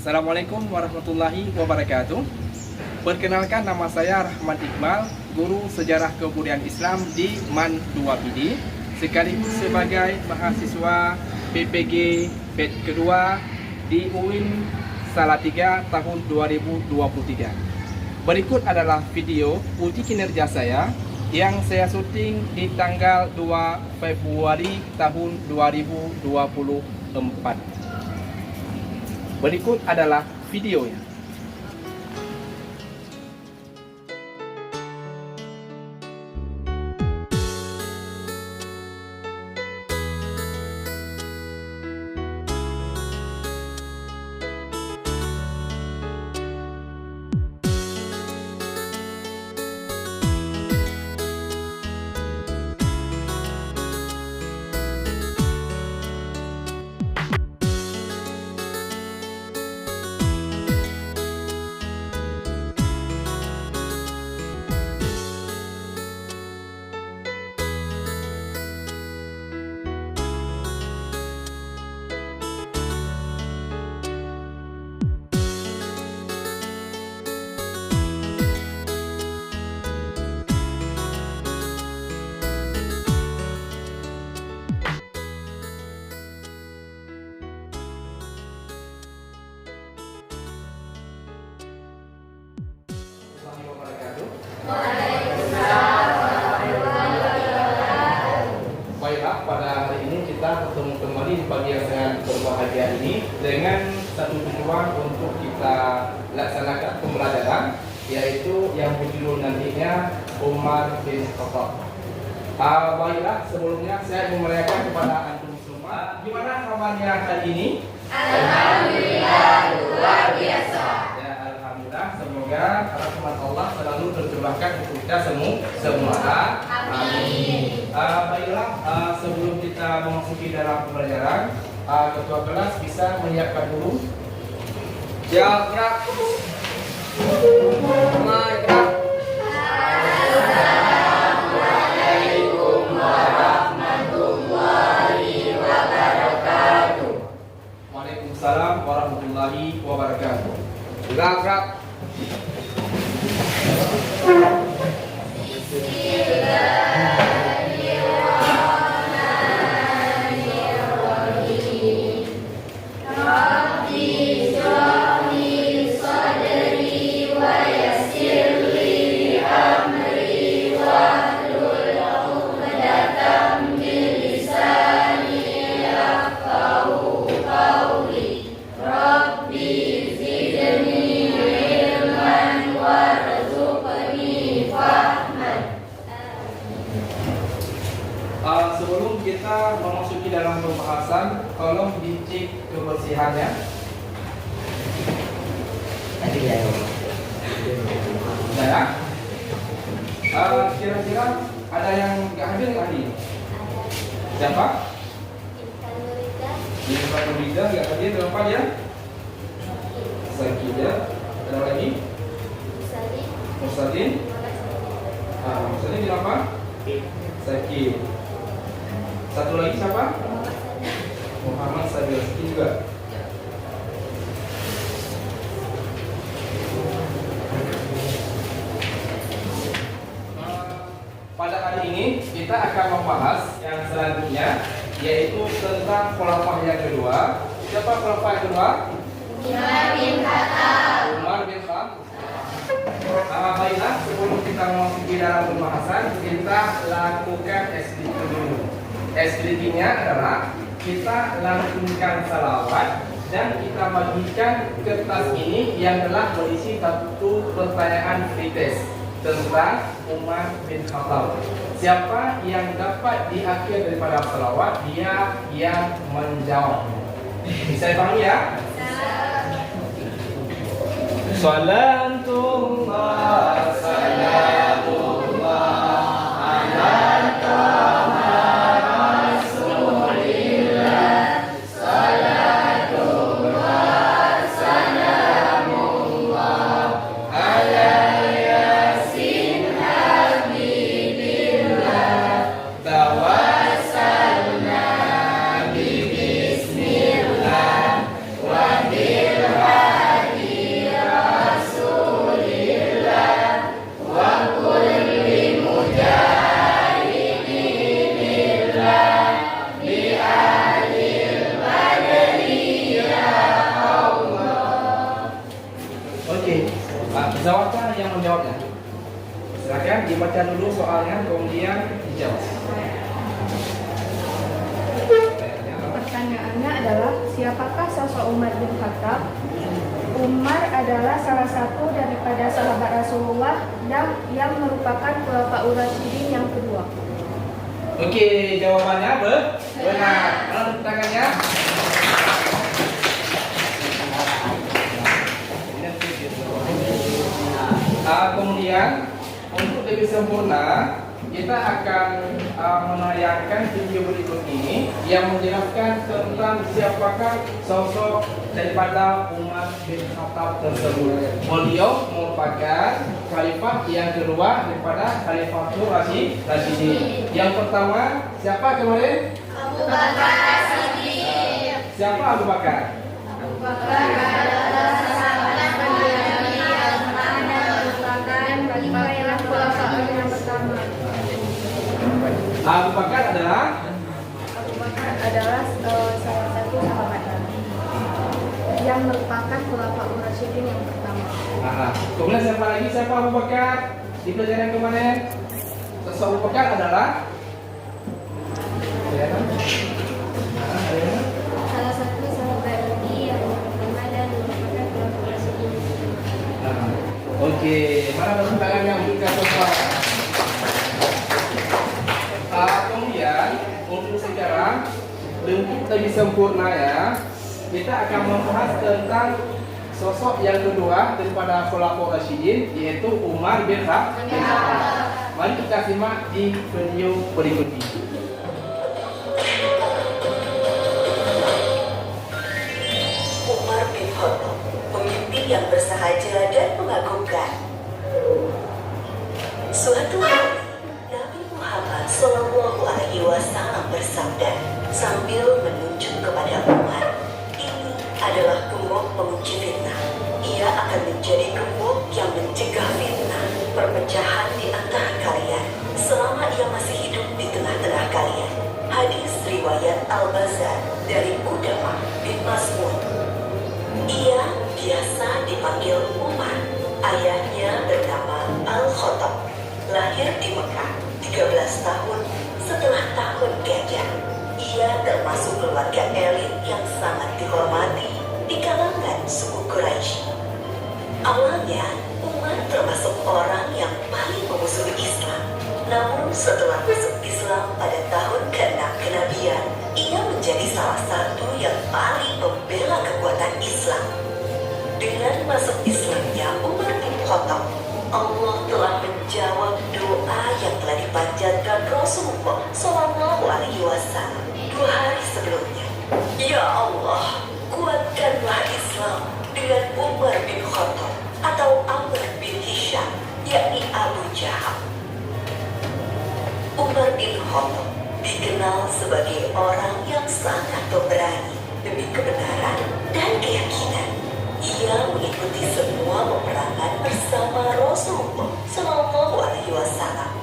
Assalamualaikum warahmatullahi wabarakatuh. Perkenalkan, nama saya Rahman Iqbal, guru sejarah kebudayaan Islam di MAN 2 PD, sekaligus sebagai mahasiswa PPG batch kedua di UIN Salatiga tahun 2023. Berikut adalah video uji kinerja saya yang saya syuting di tanggal 2 Februari tahun 2024. Berikut adalah videonya. Baiklah, pada hari ini kita bertemu kembali di pagi yang sangat berbahagia ini dengan satu tujuan untuk kita laksanakan pembelajaran, yaitu yang berjudul nantinya Umar bin Khattab. Baiklah, sebelumnya saya ingin merayakan kepada antum semua. Gimana kabarnya hari ini? Alhamdulillah, luar biasa. Ya, alhamdulillah. Semoga rahmat Allah selalu tercurahkan untuk kita semua. Amin. Baiklah, sebelum kita memasuki dalam pembelajaran, ketua kelas bisa menyiapkan dulu. Ya, gerak. Gerak. Assalamualaikum warahmatullahi wabarakatuh. Waalaikumsalam warahmatullahi wabarakatuh. Gerak. Sebelum kita memasuki dalam pembahasan, tolong dicek kebersihannya. Ya. Kira-kira ada yang nggak hadir tadi? Siapa? Intan Nurida nggak hadir, kenapa dia? Sakida. Ada lagi? Musadin. Musadin kenapa? Sakit. Satu lagi siapa? Muhammad Sabil juga. Pada hari ini kita akan membahas yang selanjutnya, yaitu tentang khulafah yang kedua. Siapa khulafah yang kedua? Umar bin Khattab. Umar bin Khattab. Baiklah, sebelum kita memasuki dalam pembahasan, kita lakukan SDQ dulu. SDQ-nya adalah kita lantunkan salawat dan kita bagikan kertas ini yang telah berisi satu pertanyaan free test tentang Umar bin Khattab. Siapa yang dapat di akhir daripada salawat, dia yang menjawab. Bisa dipahami ya? Salatullah, salamullah ala Bismillah wa bilhamdulillah. Oke, Zawata yang menjawabnya. Silakan dibaca dulu soalnya, kemudian dijawab. Pertanyaannya adalah, siapakah sosok Umar bin Khattab? Umar adalah salah satu daripada sahabat Rasulullah dan yang merupakan Khulafaur Rasyidin yang kedua. Oke, jawabannya benar. Mana tepuk tangannya? Kemudian untuk lebih sempurna, kita akan menayangkan video berikut ini yang menjelaskan tentang siapakah sosok daripada Umar bin Khattab tersebut. Beliau merupakan khalifah yang kedua daripada Khalifatul Rasyidin. Yang pertama siapa kemarin? Abu Bakar Siddiq. Siapa Abu Bakar? Abu Bakar adalah sahabat Nabi yang mana merupakan bagian khulafaur yang pertama. Abu Bakar adalah salah satu sahabat Nabi yang merupakan Khulafaur Rasyidin yang pertama. Kemudian siapa lagi? Siapa Abu Bakar? Di pelajaran kemarin, sosok Abu Bakar adalah Salah satu sahabat Nabi yang pertama dan merupakan Khulafaur Rasyidin yang pertama. Oke, mana tepuk tangan yang berikan suara? Kemudian untuk sekarang lebih sempurna ya, kita akan membahas tentang sosok yang kedua daripada Khulafaur Rasyidin, yaitu Umar bin Khattab. Mari kita simak di video berikut ini. Umar bin Khattab, pemimpin yang bersahaja dan mengagumkan. Suatu hari, Nabi Muhammad SAW bersabda sambil menunjuk kepada Umar, "Ini adalah gembok mengunci fitnah. Ia akan menjadi gembok yang mencegah fitnah, perpecahan di antara kalian selama ia masih hidup di tengah-tengah kalian." Hadis riwayat Al-Bazar dari Qudamah bin Mas'ud. Ia biasa dipanggil Umar. Ayahnya bernama Al-Khattab. Lahir di Mekah 13 tahun setelah tahun Gajah. Ia termasuk keluarga elit yang sangat dihormati di kalangan suku Quraisy. Awalnya, Umar termasuk orang yang paling memusuhi Islam. Namun setelah masuk Islam pada tahun ke-6 kenabian, ia menjadi salah satu yang paling membela kekuatan Islam. Dengan masuk Islamnya Umar bin Khattab, Allah telah menjawab doa yang telah dipanjatkan Rasulullah SAW 2 hari sebelumnya. Ya Allah, kuatkanlah Islam dengan Umar bin Khattab atau Amr bin Hisham, yakni Abu Jahal. Umar bin Khattab dikenal sebagai orang yang sangat pemberani demi kebenaran dan keyakinan. Ia mengikuti semua peperangan bersama Rasulullah SAW.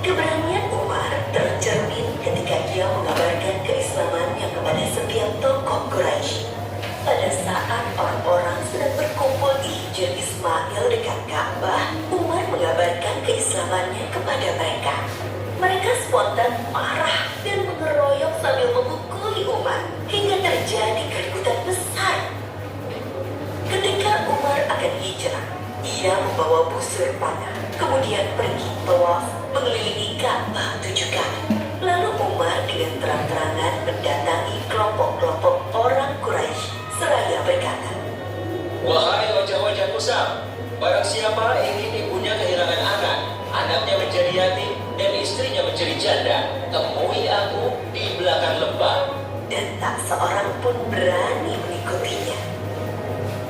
Keberanian Umar tercermin ketika ia mengabarkan keislamannya kepada setiap tokoh Quraisy. Pada saat orang-orang sedang berkumpul di Hijr Ismail dekat Ka'bah, Umar mengabarkan keislamannya kepada mereka. Mereka spontan marah dan mengeroyok sambil memukuli Umar hingga terjadi keributan besar. Ketika Umar akan hijrah, ia membawa busur panah, kemudian pergi tawaf mengelilingi Ka'bah 7 kali. Lalu Umar dengan terang-terangan mendatangi kelompok-kelompok orang Quraisy seraya berkata, "Wahai wajah-wajah kusam, barang siapa ingin ibunya kehilangan anak, anaknya menjadi yatim, dan istrinya menjadi janda, temui aku di belakang lembah." Dan tak seorang pun berani mengikutinya.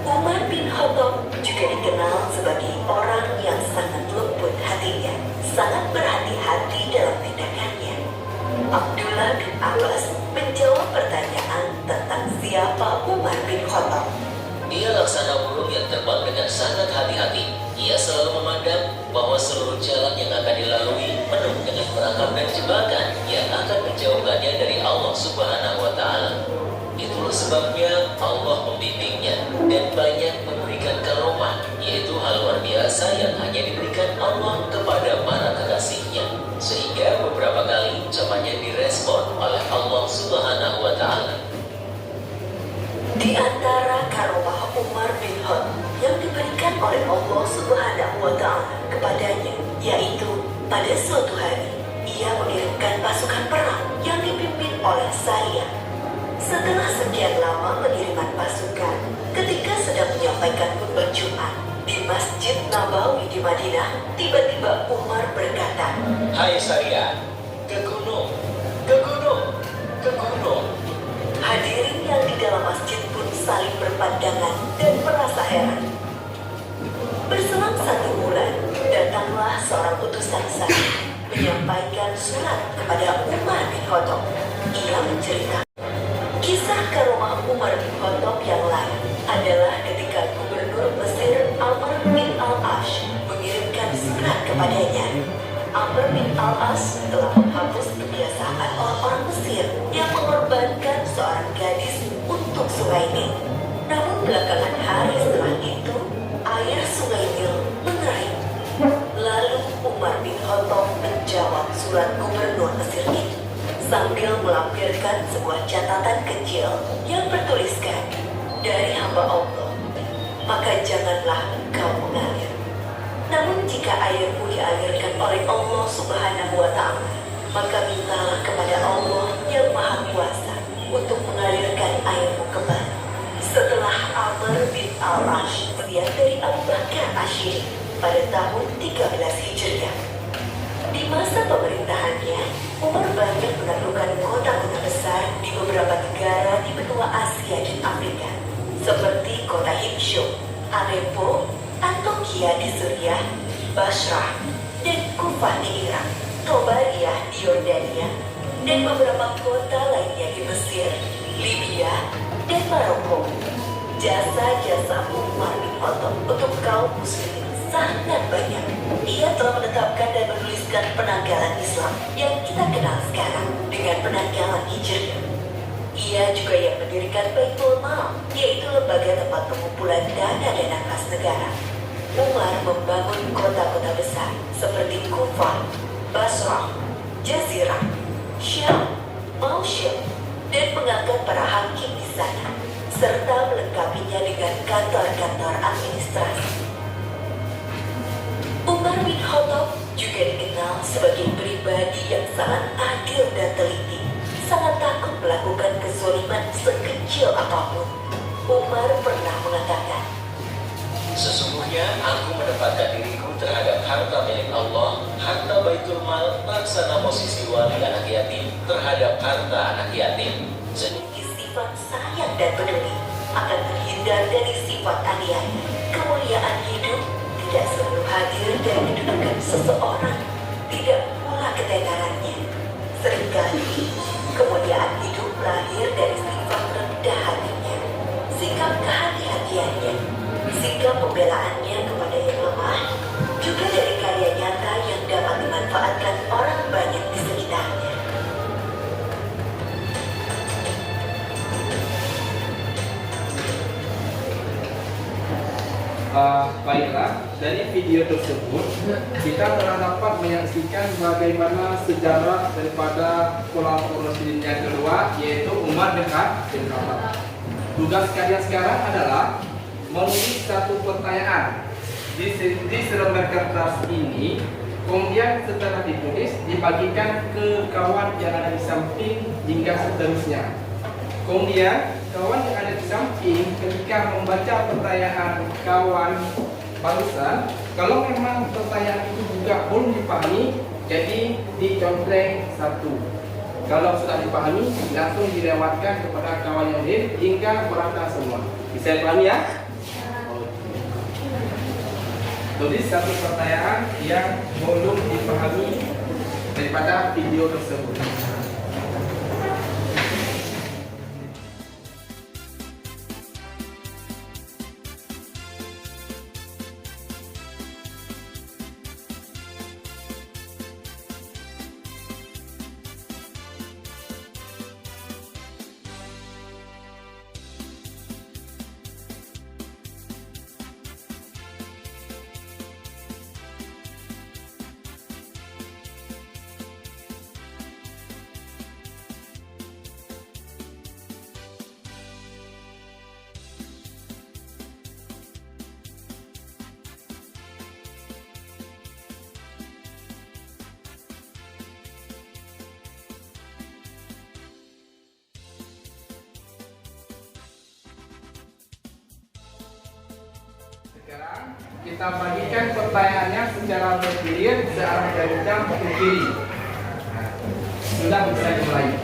Umar bin Khattab juga dikenal sebagai orang yang sangat lembut hatinya, sangat berhati-hati dalam tindakannya. Abdullah bin Abbas menjawab pertanyaan tentang siapa Umar bin Khattab. Dia laksana burung yang terbang dengan sangat hati-hati. Ia selalu memandang bahwa seluruh jalan yang akan dilalui penuh dengan perangkap dan jebakan yang akan menjauhkannya dari Allah Subhanahu wa Ta'ala. Itulah sebabnya Allah membimbingnya dan banyak memberikan karomah diberikan oleh Allah Subhanahu wa Ta'ala kepadanya, yaitu pada suatu hari ia mengirimkan pasukan perang yang dipimpin oleh Sariyah. Setelah sekian lama pengiriman pasukan, ketika sedang menyampaikan khutbah Jumat di Masjid Nabawi di Madinah, tiba-tiba Umar berkata, Hai Sariyah, ke gunung, ke gunung, ke gunung. hadirin yang di dalam masjid pun saling berpandangan dan merasa heran. Berselang 1 bulan, datanglah seorang utusan Sari menyampaikan surat kepada Umar bin Khattab. Ia menceritakan kisah karomah Umar bin Khattab yang lain adalah ketika Gubernur Mesir Amr bin Al-As mengirimkan surat kepadanya. Amr bin Al-As telah menghapus kebiasaan orang-orang Mesir yang mengorbankan seorang gadis untuk Sungai Nil. Namun belakangan hari setelah itu, air Sungai Nil mengering. Lalu Umar bin Khattab menjawab surat Gubernur Mesir itu sambil melampirkan sebuah catatan kecil yang bertuliskan, dari hamba Allah, maka janganlah engkau mengalir. Namun jika airmu dialirkan oleh Allah Subhanahu wa Ta'ala, maka mintalah kepada Allah yang Maha Kuasa untuk mengalirkan airmu kembali. Setelah Amr bin Al-As melihat dari Abu Bakar Asyiri pada tahun 13 Hijriah. Di masa pemerintahannya, Umar banyak menaklukkan kota-kota besar di beberapa negara di benua Asia dan Afrika, seperti kota Himsyum, Aleppo, Antokia di Suriah, Basrah, dan Kufah di Irak, Tobariyah di Yordania, dan beberapa kota lainnya di Mesir, Libya, dan Maroko. Jasa-jasa Umar bin Khattab untuk kaum muslimin sangat banyak. Ia telah menetapkan dan menuliskan penanggalan Islam yang kita kenal sekarang dengan penanggalan Hijriah. Ia juga yang mendirikan Baitul Mal, yaitu lembaga tempat pengumpulan dana kas negara. Umar membangun kota-kota besar seperti Kufah, Basrah, Jazirah, Syam, Mosul, dan mengangkat para hakim di sana, serta melengkapinya dengan kantor-kantor administrasi. Umar bin Khattab juga dikenal sebagai pribadi yang sangat adil dan teliti, sangat takut melakukan kezaliman sekecil apapun. Umar pernah mengatakan, Sesungguhnya aku menempatkan diriku terhadap harta milik Allah, harta Baitul Mal, laksana posisi wali anak yatim terhadap harta anak yatim. memiliki sifat sayang dan peduli, akan terhindar dari sifat aniaya. Kemuliaan hidup tidak selalu hadir dari kedudukan seseorang, tidak pula ketenarannya. Seringkali kemuliaan hidup lahir dari sifat rendah hatinya, sikap kehati-hatiannya, sikap pembelaannya kepada yang lemah, juga dari karya nyata yang dapat dimanfaatkan orang banyak di sekitarnya. Baiklah, dari video tersebut kita telah dapat menyaksikan bagaimana sejarah daripada Khulafaur Rasyidin yang kedua, yaitu Umar bin Khattab. Tugas kalian sekarang adalah menulis satu pertanyaan di selembar kertas ini, kemudian setelah ditulis dibagikan ke kawan yang ada di samping hingga seterusnya. Kemudian kawan yang ada di samping ketika membaca pertanyaan kawan barusan, kalau memang pertanyaan itu juga belum dipahami, jadi dicontreng satu. Kalau sudah dipahami, langsung dilewatkan kepada kawan yang lain hingga merata semua. Bisa dipahami ya? Tulis satu pertanyaan yang belum dipahami daripada video tersebut. Sekarang kita bagikan pertanyaannya secara bergilir searah dari kanan ke kiri. Nah, sudah bisa dimulai.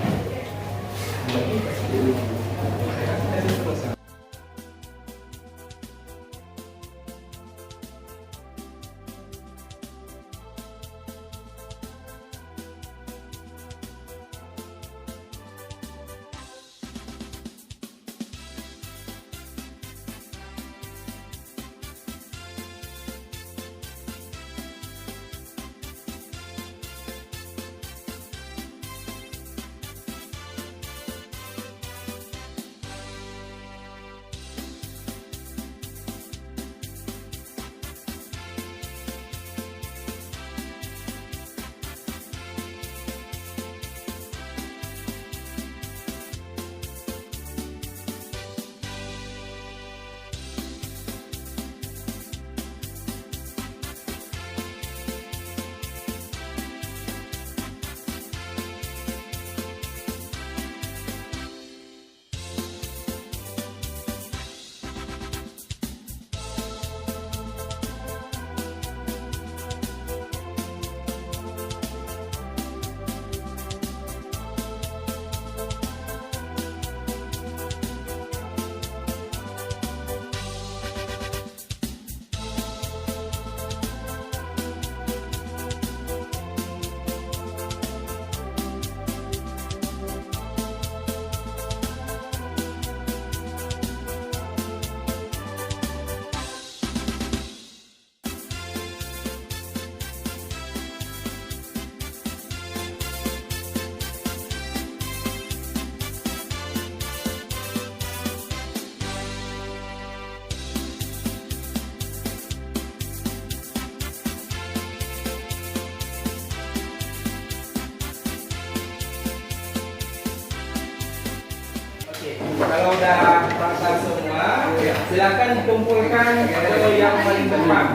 Kalau udah rata semua, silakan dikumpulkan ke yang paling depan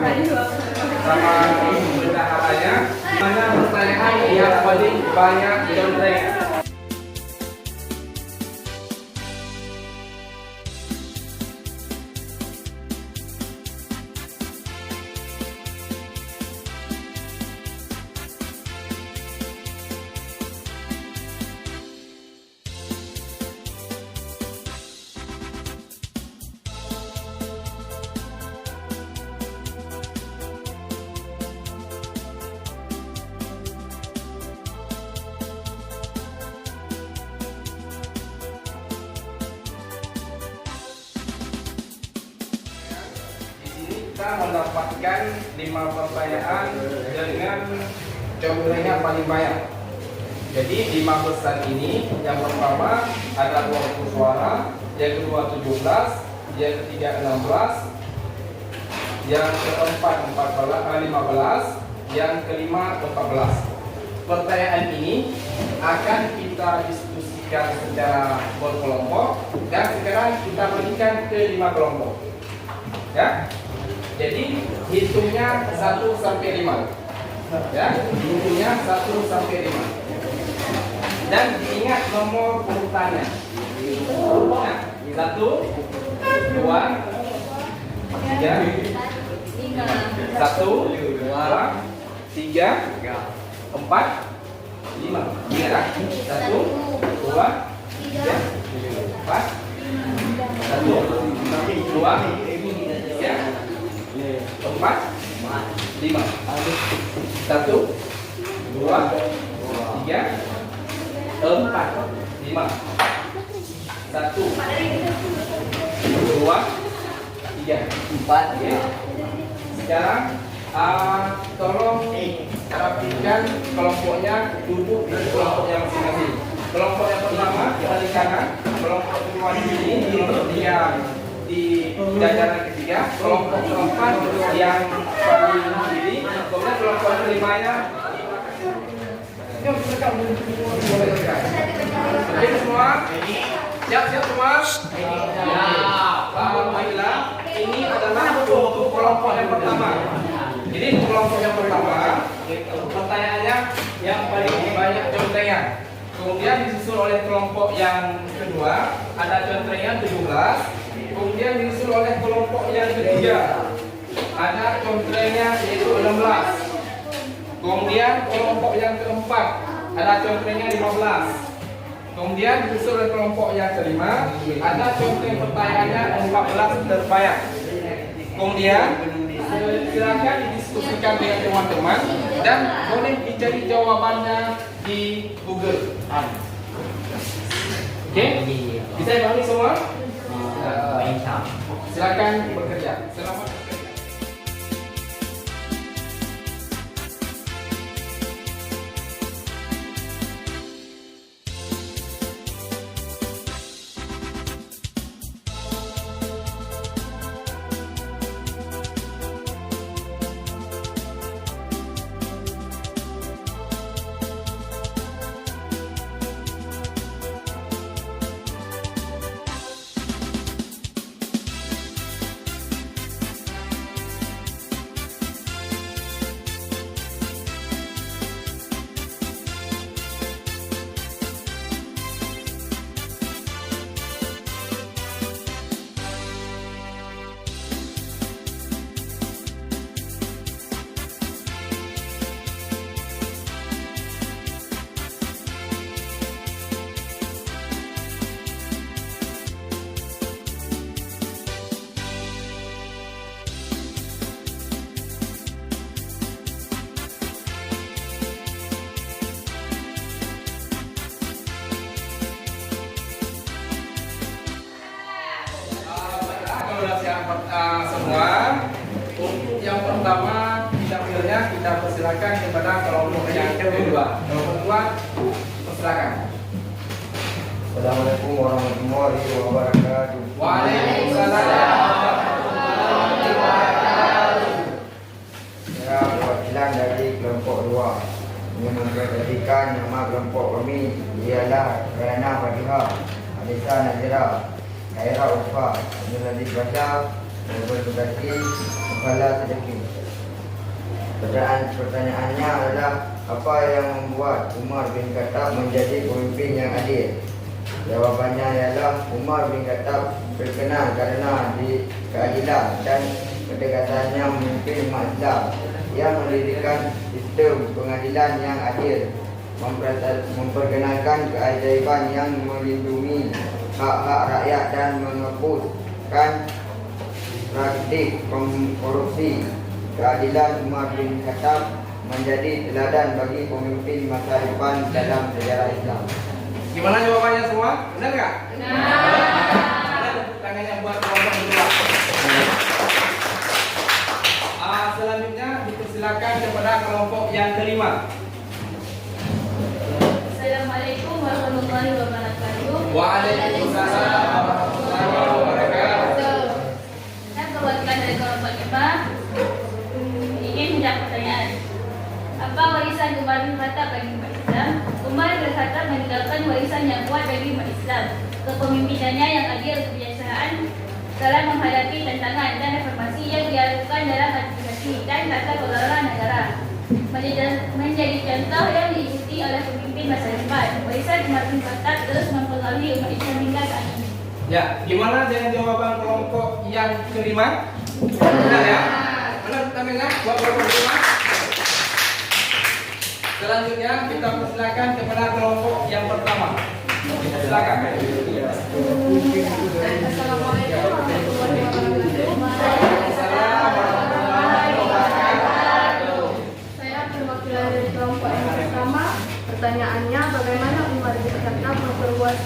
sama bendaharanya. Mana pertanyaan yang paling banyak contohnya? Kita mendapatkan 5 pertanyaan dengan jumlahnya paling banyak. Jadi 5 pesan ini, yang pertama ada 20 suara, yang kedua 17, yang ketiga 16, yang keempat 15, yang kelima 14. Pertanyaan ini akan kita diskusikan secara berkelompok dan sekarang kita bagikan ke 5 kelompok. Ya. Jadi hitungnya 1 sampai 5. Ya, hitungnya 1 sampai 5. Dan diingat nomor urutannya. Ya, 1 2 3 1 2 3 4 5. Ya, 1 2 3 4 1 2 3 4 5. 1 2 3 4 5. 1 2 3 4. Ya. Sekarang tolong rapikan kelompoknya, duduk di kelompok yang masing-masing. Kelompok yang pertama paling kanan, kelompok kedua di sini, dia di jajaran ketiga, kelompok keempat yang paling kiri, kemudian kelompok kelimanya. Oke semua, siap semua. Alhamdulillah, ini adalah untuk kelompok yang pertama. Jadi kelompok yang pertama, pertanyaannya yang paling banyak contohnya. Kemudian disusul oleh kelompok yang kedua, ada contohnya 17. Kemudian disusul oleh kelompok yang ketiga, ada contrenya yaitu 16. Kemudian kelompok yang keempat ada contrenya 15. Kemudian disusul oleh kelompok yang kelima ada contreng pertanyaannya 14 terbanyak. Kemudian silakan didiskusikan dengan teman-teman dan boleh dicari jawabannya di Google. Oke? Bisa dipahami semua? Silakan bekerja. Selamat bekerja. Semua untuk yang pertama dapilnya kita persilakan kepada kelompok yang kedua. Kelompok kedua persilakan. Assalamualaikum warahmatullahi wabarakatuh. Waalaikumsalam warahmatullahi wabarakatuh. Saya perwakilan dari kelompok 2 yang memperhatikan nama kelompok kami ialah Rana Fatihah, Alisa Nazira, Khaira Ufa, Nuradi Basha, Nurul Bukati, Kepala Sedekih. Pertanyaannya adalah apa yang membuat Umar bin Khattab menjadi pemimpin yang adil? Jawabannya ialah Umar bin Khattab terkenal karena keadilan dan ketegasannya memimpin umat Islam yang mendirikan sistem pengadilan yang adil, memperkenalkan keajaiban yang melindungi hak-hak rakyat dan menghapuskan praktik korupsi. Keadilan Umar bin Khattab menjadi teladan bagi pemimpin masa depan dalam sejarah Islam. Gimana jawabannya semua? Benar nggak? Benar. Tangannya buat kelompok kedua. Selanjutnya dipersilakan kepada kelompok yang kelima. Assalamualaikum warahmatullahi wabarakatuh. Waalaikumsalam warahmatullahi wabarakatuh. Saya perwakilan dari kelompok 5 ingin menjawab pertanyaan. Apa warisan Umar bin Khattab bagi umat Islam? Umar bin Khattab meninggalkan warisan yang kuat bagi umat Islam. Kepemimpinannya yang adil, kebijaksanaan dalam menghadapi tantangan dan reformasi yang dilakukan dalam administrasi dan tata kelola negara menjadi contoh yang diikuti oleh pemimpin masa depan. Warisan Umar bin Khattab terus mempengaruhi umat Islam hingga saat ini. Ya, gimana dengan jawaban kelompok yang kelima? Benar ya? Benar tangannya buat kelompok kelima. Selanjutnya kita persilakan kepada kelompok yang pertama. Silakan. Assalamualaikum warahmatullahi wabarakatuh. Saya perwakilan dari kelompok yang pertama. Pertanyaannya, bagaimana Umar bin Khattab memperluas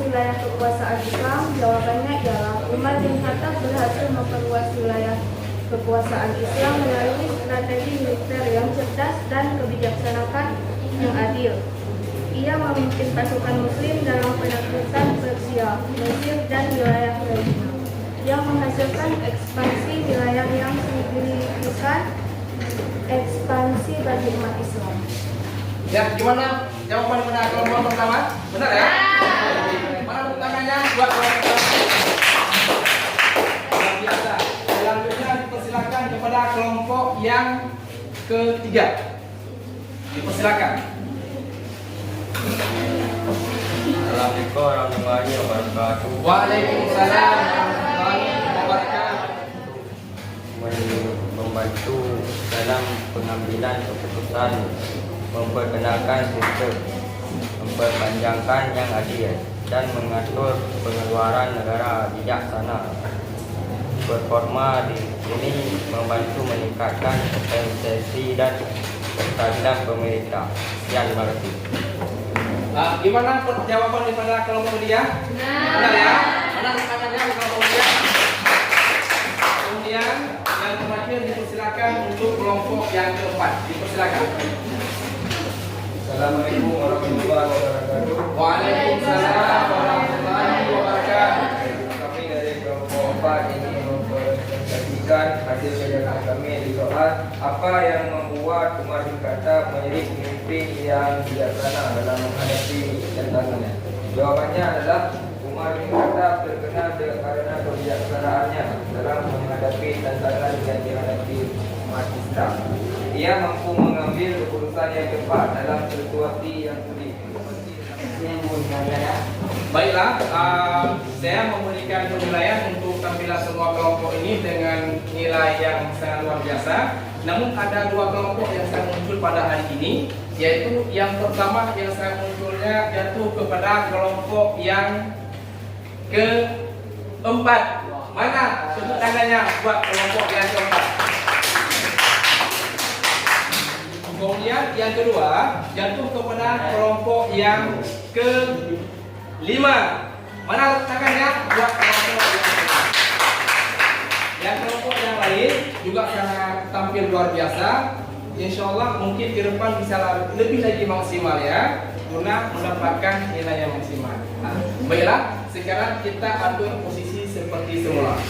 wilayah kekuasaan Islam? Jawabannya ialah Umar bin Khattab berhasil memperluas wilayah kekuasaan Islam melalui strategi militer yang cerdas dan kebijaksanaan yang adil. Ia memimpin pasukan Muslim dalam penaklukan Persia, Mesir, dan wilayah lainnya, yang menghasilkan ekspansi wilayah yang signifikan, ekspansi bagi umat Islam. Ya, gimana jawaban pada kelompok pertama? Benar ya? Mana tepuk tangannya buat kelompok pertama? Luar biasa. Selanjutnya dipersilakan kepada kelompok yang ketiga. Dipersilakan. Assalamualaikum warahmatullahi wabarakatuh. Waalaikumsalam warahmatullahi wabarakatuh. membantu dalam pengambilan keputusan, memperkenalkan sistem, memperpanjangkan yang adil, dan mengatur pengeluaran negara bijaksana. Performa di sini membantu meningkatkan efisiensi dan kestabilan pemerintah. Sekian, terima kasih. Gimana jawaban daripada kelompok dia? Benar ya? Benar pertanyaannya kelompok dia? Kemudian yang terakhir dipersilakan untuk kelompok yang keempat. Dipersilakan. Assalamualaikum warahmatullahi wabarakatuh. Waalaikumsalam warahmatullahi wabarakatuh. Kami dari kelompok 4 ini mempresentasikan hasil kajian kami di soal apa yang membuat Umar bin Khattab menjadi pemimpin yang bijaksana dalam menghadapi tantangan. Jawabannya adalah Umar bin Khattab terkenal karena kebijaksanaannya dalam menghadapi tantangan yang dihadapi umat Islam. Ia mampu mengambil keputusan yang cepat dalam situasi yang sulit. Baiklah, saya memberikan penilaian untuk tampilan semua kelompok ini dengan nilai yang sangat luar biasa. Namun ada dua kelompok yang sangat muncul pada hari ini, yaitu yang pertama yang sangat munculnya jatuh kepada kelompok yang keempat. Mana tepuk tangannya buat kelompok yang keempat? Kemudian yang kedua jatuh kepada kelompok yang kelima. Mana tangannya buat kelompok yang kelima? Yang kelompok yang lain juga sangat tampil luar biasa. Insya Allah mungkin ke depan bisa lebih lagi maksimal ya, guna mendapatkan nilai yang maksimal. Baiklah, sekarang kita atur posisi seperti semula.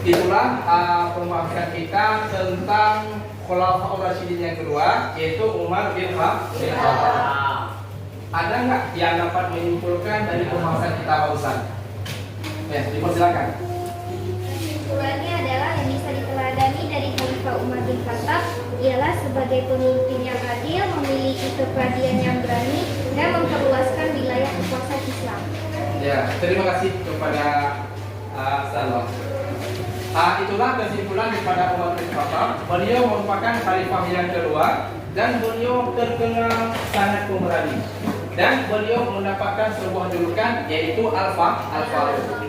Itulah pembahasan kita tentang Khulafaur Rasyidin yang kedua, yaitu Umar bin Khattab. Ada nggak yang dapat menyimpulkan dari pembahasan kita barusan? Ya, dipersilakan. Kesimpulannya adalah yang bisa diteladani dari Khalifah Umar bin Khattab ialah sebagai pemimpin yang adil, memiliki kepribadian yang berani, dan memperluaskan wilayah kekuasaan Islam. Ya, terima kasih kepada Salwa. Itulah kesimpulan daripada Umar bin Khattab. Beliau merupakan khalifah yang kedua dan beliau terkenal sangat pemberani. Dan beliau mendapatkan sebuah julukan yaitu Al-Faruq.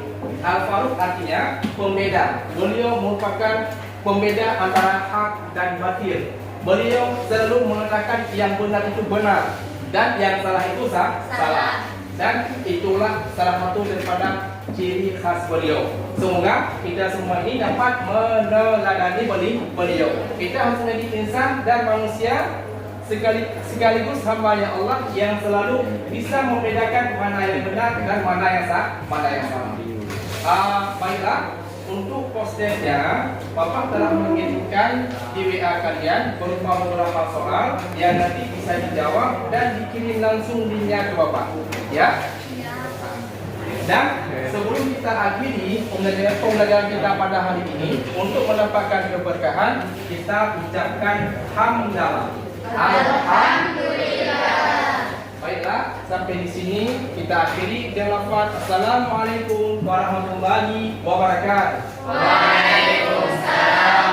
Al-Faruq artinya pembeda. Beliau merupakan pembeda antara hak dan batil. Beliau selalu mengatakan yang benar itu benar dan yang salah itu salah. Dan itulah salah satu daripada ciri khas beliau. Semoga kita semua ini dapat meneladani beliau. Kita harus menjadi insan dan manusia sekaligus hamba yang Allah yang selalu bisa membedakan mana yang benar dan mana yang salah. Baiklah, untuk posternya Bapak telah mengirimkan di WA kalian berupa beberapa soal yang nanti bisa dijawab dan dikirim langsung linknya ke Bapak. Ya. Dan sebelum kita akhiri pembelajaran kita pada hari ini, untuk mendapatkan keberkahan kita ucapkan hamdalah. Alhamdulillah. Baiklah, sampai di sini kita akhiri dengan lafaz Assalamualaikum warahmatullahi wabarakatuh. Waalaikumsalam.